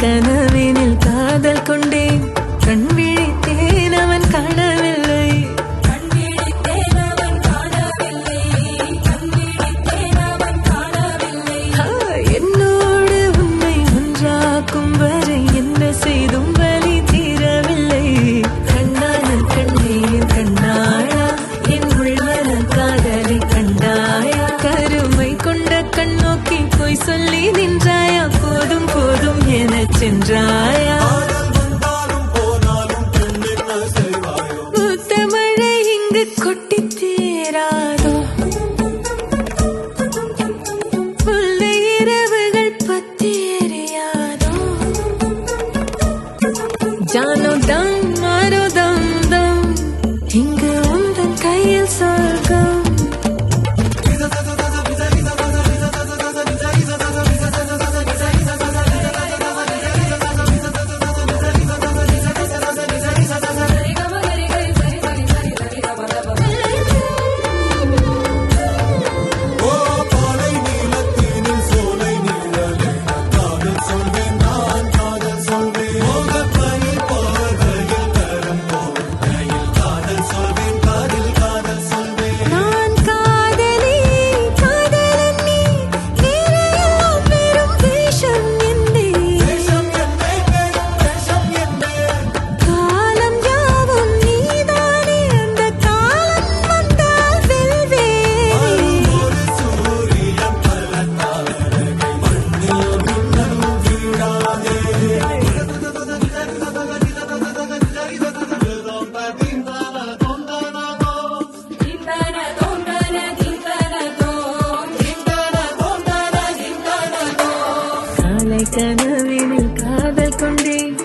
கனவினில் காதல் கொண்டேன் கண் விழித்தேன் அவன் காணவில்லை என்னோடு உன்னை ஒன்றாக்கும் வரை என்ன செய்தும் வலி தீரவில்லை கண்ணானன் கண்ணேன் கண்ணாயா என் உள்வர காதலை கண்டாயா கருமை கொண்ட கண்ணோக்கி பொய் சொல்லி நின்றாயா போதும் போதும் எனச் சென்றாயா முத்தமழை இங்கு கொட்டி தீராதோ முல்லை இரவுகள் பத்தி எரியாதோ ஜானோ தம் மாரோ தம் தம் இங்கு உந்தன் கையில் சொர்க்கம் கனவினில் காதல் கொண்டேன்